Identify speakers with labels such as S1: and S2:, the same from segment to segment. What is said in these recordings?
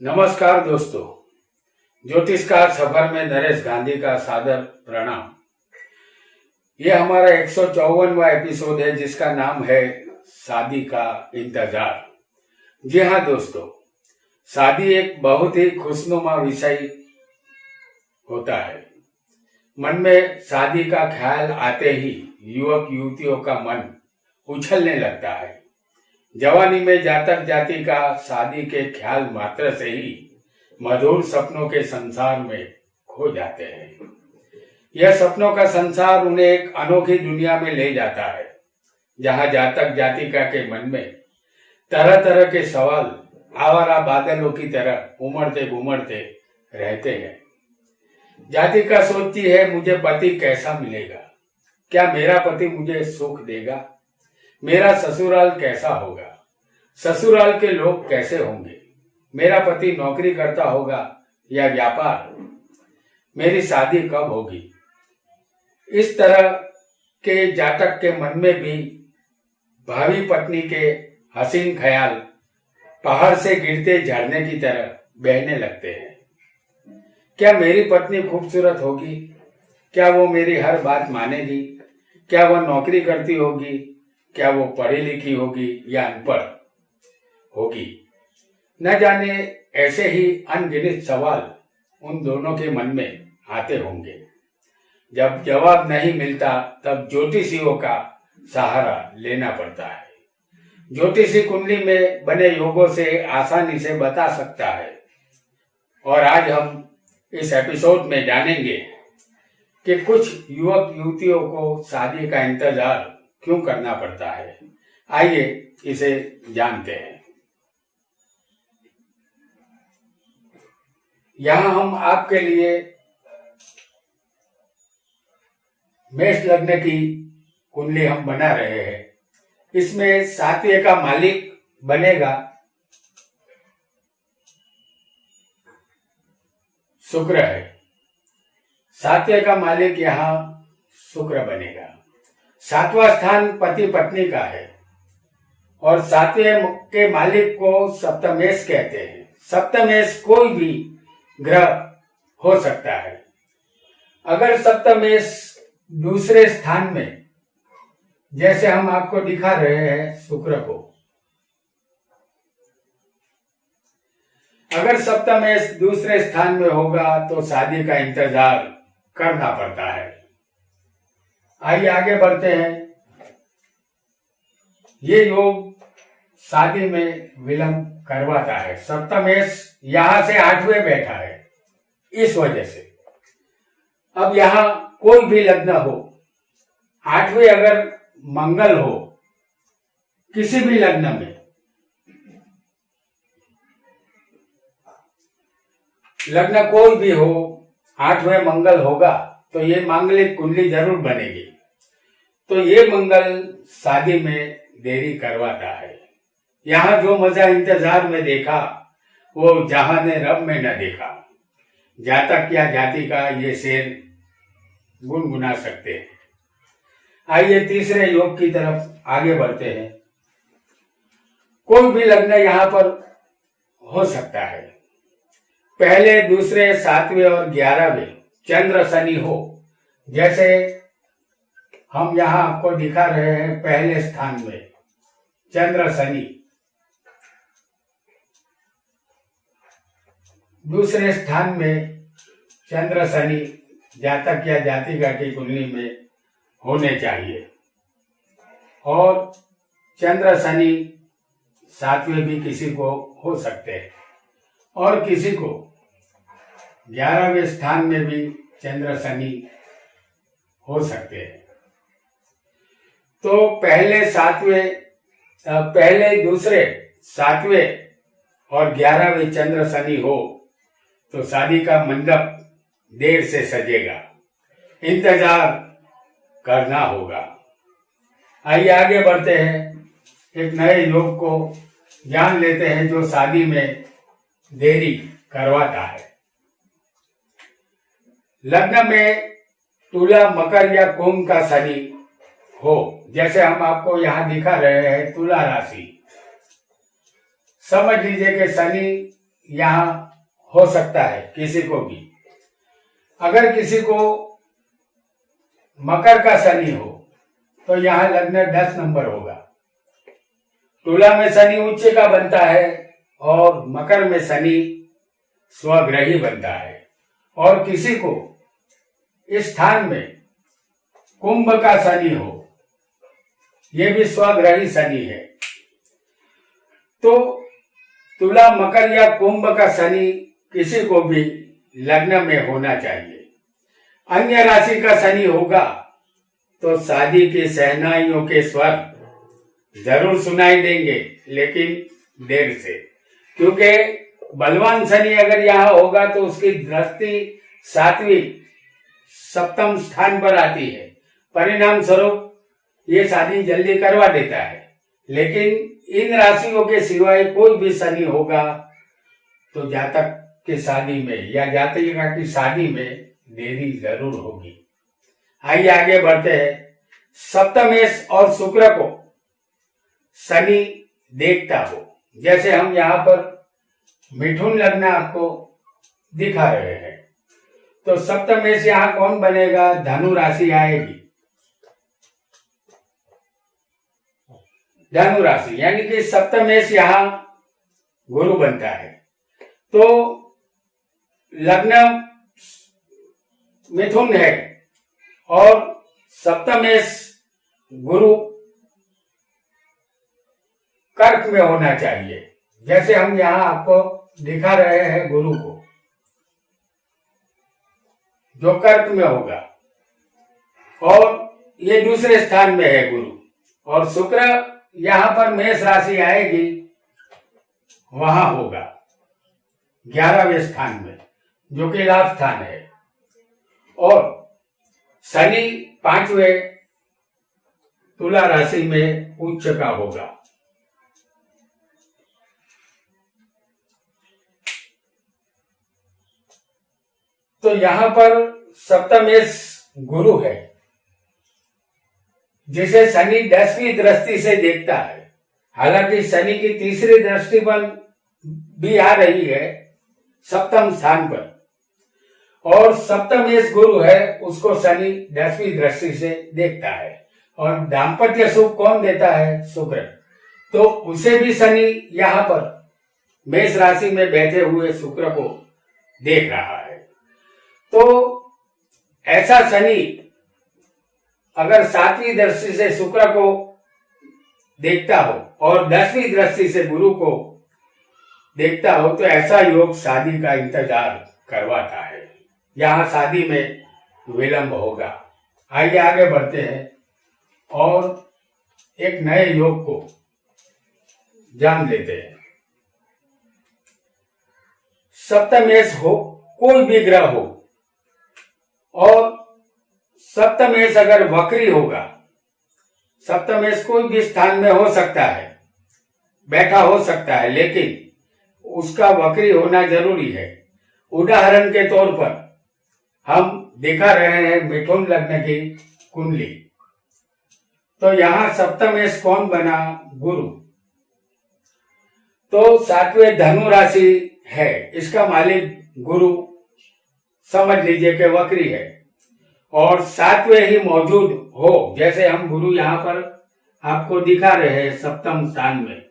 S1: नमस्कार दोस्तों, ज्योतिष का सफर में नरेश गांधी का सादर प्रणाम। यह हमारा 154वां एपिसोड है जिसका नाम है शादी का इंतजार। जी हाँ दोस्तों, शादी एक बहुत ही खुशनुमा विषय होता है। मन में शादी का ख्याल आते ही युवक युवतियों का मन उछलने लगता है। जवानी में जातक जाति का शादी के ख्याल मात्र से ही मधुर सपनों के संसार में खो जाते हैं। यह सपनों का संसार उन्हें एक अनोखी दुनिया में ले जाता है, जहां जातक जातिका के मन में तरह तरह के सवाल आवारा बादलों की तरह उमड़ते घुमड़ते रहते हैं। जातिका सोचती है, मुझे पति कैसा मिलेगा? क्या मेरा पति मुझे सुख देगा? मेरा ससुराल कैसा होगा? ससुराल के लोग कैसे होंगे? मेरा पति नौकरी करता होगा या व्यापार? मेरी शादी कब होगी? इस तरह के जातक के मन में भी भावी पत्नी के हसीन ख्याल पहाड़ से गिरते झरने की तरह बहने लगते हैं। क्या मेरी पत्नी खूबसूरत होगी? क्या वो मेरी हर बात मानेगी? क्या वह नौकरी करती होगी? क्या वो पढ़ी लिखी होगी या अनपढ़ होगी? न जाने ऐसे ही अनगिनत सवाल उन दोनों के मन में आते होंगे। जब जवाब नहीं मिलता तब ज्योतिषियों का सहारा लेना पड़ता है। ज्योतिषी कुंडली में बने योगों से आसानी से बता सकता है। और आज हम इस एपिसोड में जानेंगे कि कुछ युवक युवतियों को शादी का इंतजार क्यों करना पड़ता है। आइए इसे जानते हैं। यहां हम आपके लिए मेष लग्न की कुंडली हम बना रहे हैं। इसमें सातवें का मालिक बनेगा शुक्र है। सातवें का मालिक यहाँ शुक्र बनेगा। सातवां स्थान पति पत्नी का है और सातवें के मालिक को सप्तमेश कहते हैं। सप्तमेश कोई भी ग्रह हो सकता है। अगर सप्तमेश दूसरे स्थान में, जैसे हम आपको दिखा रहे हैं शुक्र को, अगर सप्तमेश दूसरे स्थान में होगा तो शादी का इंतजार करना पड़ता है। आइए आगे बढ़ते हैं। ये योग शादी में विलंब करवाता है। सप्तमेश यहां से 8वें बैठा है, इस वजह से। अब यहां कोई भी लग्न हो, 8वें अगर मंगल हो किसी भी लग्न में, लग्न कोई भी हो, 8वें मंगल होगा तो ये मांगलिक कुंडली जरूर बनेगी। तो ये मंगल शादी में देरी करवाता है। यहाँ जो मजा इंतजार में देखा वो जहां ने रब में न देखा। जातक या जाति का ये शेर गुनगुना सकते हैं। आइए तीसरे योग की तरफ आगे बढ़ते हैं। कोई भी लग्न यहाँ पर हो सकता है। पहले, दूसरे, 7वें और 11वें चंद्र शनि हो, जैसे हम यहाँ आपको दिखा रहे हैं। पहले स्थान में चंद्र शनि, दूसरे स्थान में चंद्र शनि जातक या जातिका की कुंडली में होने चाहिए। और चंद्र शनि 7वें भी किसी को हो सकते हैं और किसी को 11वें स्थान में भी चंद्र शनि हो सकते हैं। तो पहले, दूसरे, 7वें और 11वें चंद्र शनि हो तो शादी का मंडप देर से सजेगा। इंतजार करना होगा। आइए आगे बढ़ते हैं। एक नए योग को जान लेते हैं जो शादी में देरी करवाता है। लग्न में तुला, मकर या कुंभ का शनि हो, जैसे हम आपको यहाँ दिखा रहे हैं तुला राशि। समझ लीजिए कि शनि यहाँ हो सकता है किसी को भी। अगर किसी को मकर का शनि हो तो यहाँ लग्न 10 नंबर होगा। तुला में शनि उच्च का बनता है और मकर में शनि स्वग्रही बनता है। और किसी को इस स्थान में कुंभ का शनि हो, यह भी स्वग्रही शनि है। तो तुला, मकर या कुंभ का शनि किसी को भी लग्न में होना चाहिए। अन्य राशि का शनि होगा तो शादी की शहनाइयों के स्वर जरूर सुनाई देंगे, लेकिन देर से, क्योंकि बलवान शनि अगर यहाँ होगा तो उसकी दृष्टि 7वीं सप्तम स्थान पर आती है। परिणाम स्वरूप ये शादी जल्दी करवा देता है। लेकिन इन राशियों के सिवाय कोई भी शनि होगा तो जातक की शादी में या जातिका की शादी में देरी जरूर होगी। आइए आगे बढ़ते हैं। सप्तमेश और शुक्र को शनि देखता हो, जैसे हम यहाँ पर मिथुन लग्न आपको दिखा रहे हैं, तो सप्तमेश यहाँ कौन बनेगा? धनु राशि आएगी। धनु राशि यानी कि सप्तमेश यहाँ गुरु बनता है। तो लग्न मिथुन है और सप्तमेश गुरु कर्क में होना चाहिए, जैसे हम यहाँ आपको दिखा रहे हैं गुरु को, जो कर्क में होगा। और ये दूसरे स्थान में है गुरु। और शुक्र यहाँ पर मेष राशि आएगी, वहां होगा 11वें स्थान में, जो कि लाभ स्थान है। और शनि 5वें तुला राशि में उच्च का होगा। तो यहां पर सप्तमेश गुरु है, जिसे शनि 10वीं दृष्टि से देखता है। हालांकि शनि की तीसरी दृष्टि पर भी आ रही है सप्तम स्थान पर, और सप्तमेश गुरु है, उसको शनि 10वीं दृष्टि से देखता है। और दाम्पत्य सुख कौन देता है? शुक्र। तो उसे भी शनि यहाँ पर मेष राशि में बैठे हुए शुक्र को देख रहा है। तो ऐसा शनि अगर 7वीं दृष्टि से शुक्र को देखता हो और 10वीं दृष्टि से गुरु को देखता हो, तो ऐसा योग शादी का इंतजार करवाता है। यहाँ शादी में विलंब होगा। आइए आगे बढ़ते हैं और एक नए योग को जान लेते हैं। सप्तमेश हो, कोई भी ग्रह हो, और सप्तमेश अगर वक्री होगा, सप्तमेश कोई भी स्थान में हो सकता है, बैठा हो सकता है, लेकिन उसका वक्री होना जरूरी है। उदाहरण के तौर पर हम दिखा रहे हैं मिथुन लग्न की कुंडली। तो यहां सप्तमेश कौन बना? गुरु। तो 7वें धनु राशि है, इसका मालिक गुरु समझ लीजिए कि वक्री है। और 7वें ही मौजूद हो, जैसे हम गुरु यहाँ पर आपको दिखा रहे हैं सप्तम स्थान में।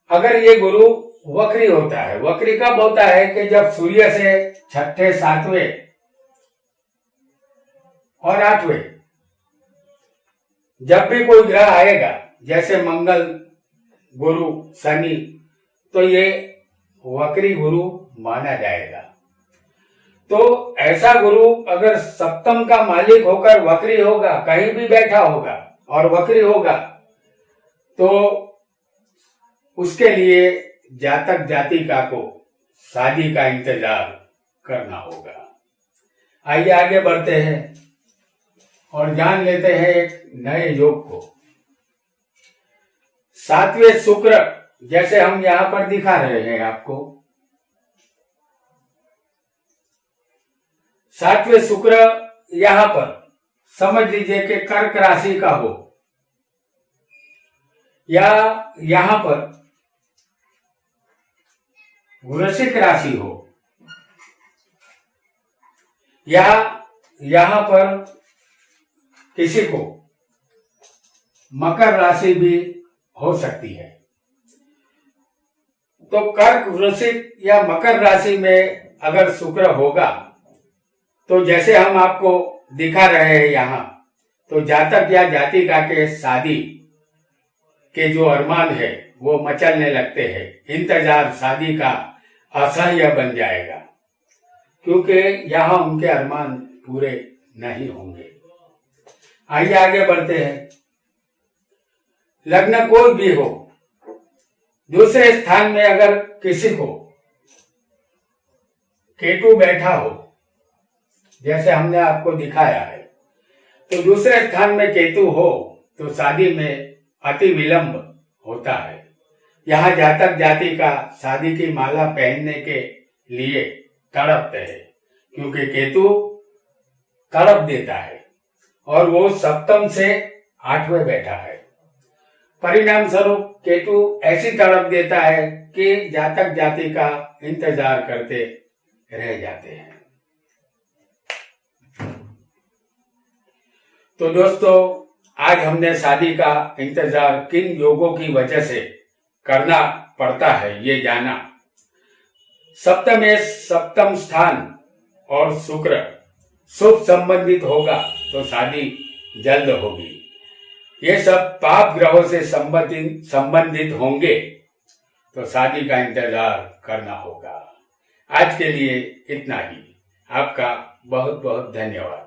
S1: अगर ये गुरु वक्री होता है, वक्री कब होता है? कि जब सूर्य से 6ठे, 7वें और 8वें जब भी कोई ग्रह आएगा, जैसे मंगल, गुरु, शनि, तो ये वक्री गुरु माना जाएगा। तो ऐसा गुरु अगर सप्तम का मालिक होकर वक्री होगा, कहीं भी बैठा होगा और वक्री होगा, तो उसके लिए जातक जातिका को शादी का इंतजार करना होगा। आइए आगे बढ़ते हैं और जान लेते हैं एक नए योग को। 7वें शुक्र, जैसे हम यहां पर दिखा रहे हैं आपको, 7वें शुक्र यहां पर समझ लीजिए कि कर्क राशि का हो, या यहां पर वृश्चिक राशि हो, या यहां पर किसी को मकर राशि भी हो सकती है। तो कर्क, वृश्चिक या मकर राशि में अगर शुक्र होगा तो जैसे हम आपको दिखा रहे हैं यहाँ, तो जातक या जातिका के शादी के जो अरमान है वो मचलने लगते हैं। इंतजार शादी का असह्य बन जाएगा, क्योंकि यहाँ उनके अरमान पूरे नहीं होंगे। आइए आगे बढ़ते हैं। लग्न कोई भी हो, दूसरे स्थान में अगर किसी को केतु बैठा हो, जैसे हमने आपको दिखाया है, तो दूसरे स्थान में केतु हो तो शादी में अति विलंब होता है। यहाँ जातक जाति का शादी की माला पहनने के लिए तड़पते हैं, क्योंकि केतु तड़प देता है और वो सप्तम से 8वें बैठा है। परिणाम स्वरूप केतु ऐसी तड़प देता है कि जातक जाति का इंतजार करते रह जाते हैं। तो दोस्तों, आज हमने शादी का इंतजार किन योगों की वजह से करना पड़ता है ये जाना। सप्तम स्थान और शुक्र शुभ संबंधित होगा तो शादी जल्द होगी। ये सब पाप ग्रहों से संबंधित होंगे तो शादी का इंतजार करना होगा। आज के लिए इतना ही। आपका बहुत बहुत धन्यवाद।